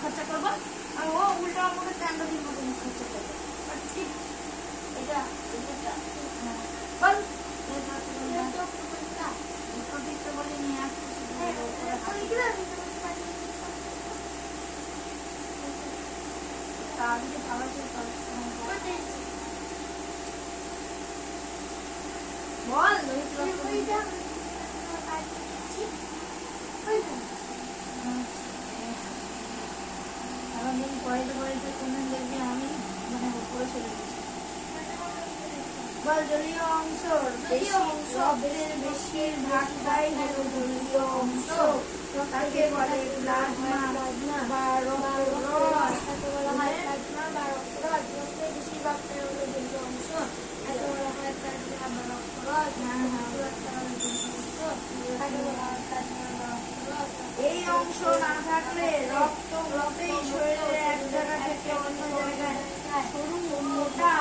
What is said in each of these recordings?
খরচা করবো, আর ও উল্টা আমাকে ট্যান্ডারির মতো মুখ খরচা করবো। ঠিক এটা বল বলে নিয়ে বল সারাদিন পড়াইতে পড়াইতে কোনদিন দেখবি আমি মানে উপরে চলে গেছি। বল জলীয় অংশ শব্দের বেশিরভাগটাই হলো জলীয় অংশ, তাকে বলে প্লাজমা বা রক্তরস। বেশিরভাগটাই হলো জলীয় অংশ, তাকে বলা হয় প্লাজমা বা রক্তরস। এই অংশ না থাকলে রক্ত মোটেই শরীরের এক জায়গা থেকে অন্য জায়গায় সরু মোটা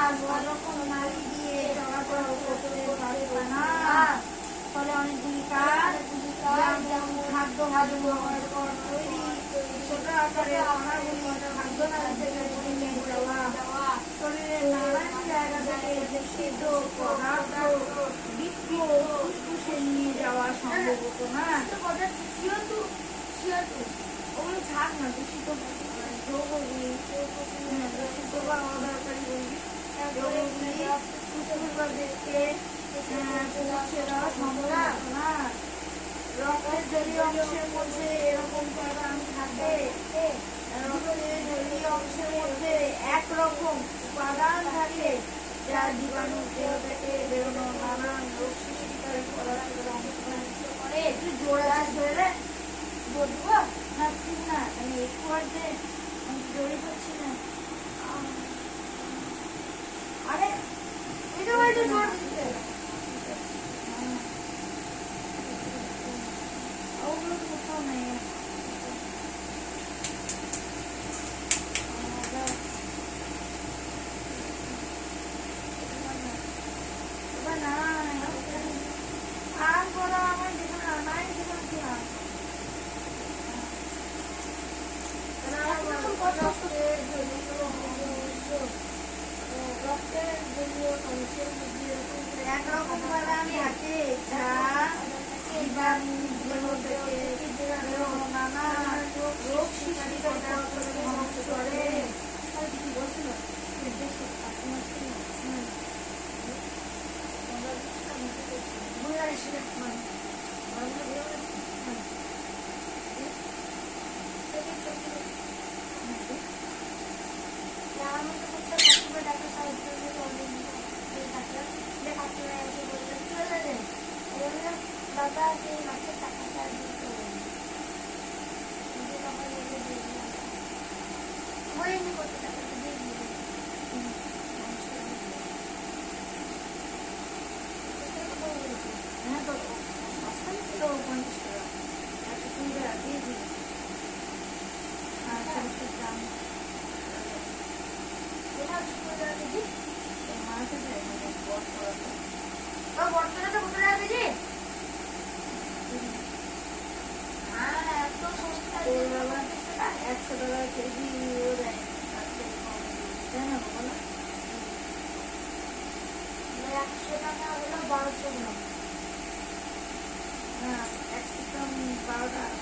রকম নালী দিয়ে চলাচল করতে পারবে না। ফলে অনেকগুলি কাজ যেমন খাদ্য হজম হওয়ার পর তৈরি ছোট আকারের কণাগুলি খাদ্য নালী থেকে বেরিয়ে যাওয়া, শরীরের নানান জায়গা থেকে দূষিত পদার্থ বৃক্ক ফুসফুসে নিয়ে যাওয়া সম্ভব হতো না। ওগুলো থাক না, দূষিত যৌগগুলি দূষিত বা অদরকারি যৌগগুলি ফুসফুস বা বৃক্কে পৌঁছে দেওয়া সম্ভব হতো না। রক্তের জলীয় অংশের মধ্যে এরকম উপাদান থাকে, রক্তের জলীয় অংশের মধ্যে একরকম উপাদান থাকে যা জীবাণু দেহ থেকে বেরোনো নানান রোগ সৃষ্টিকারী পদার্থের অংশ করে। তুই জোর আছে রে, বলবো না ঠিক না, আমি একটু আগে আমি জড়ি করছি না। আরে তুই তো বলতে জোর দিতে ওগুলো কোথাও নেই। আরাম করা আমার যেখানে নাই সেখানে কি হয় রক্তের জলীয় অংশের মধ্যে একরকম উপাদান থাকে যা জীবাণু দেহ থেকে বেরোনো নানান রোগ সৃষ্টি ধ্বংস করে। বাবা সেই মাছের টাকাটা দিতে হবে কত টাকা দিয়ে দিবে। হ্যাঁ তো সস্তা ছিল 50 টাকা, 120 টাকা দিয়ে দিবে। আর সরষের দাম কোথাও ছিল কেজি মাছ আছে বর্তমানে কত টাকা কেজি? এত সস্তা 100 টাকা কেজি দেয়, তাই না বলো? 100 টাকা হলো 1200 গ্রাম। হ্যাঁ 100 গ্রাম 12 টাকা,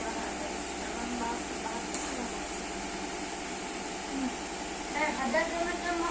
1000 গ্রামের জন্য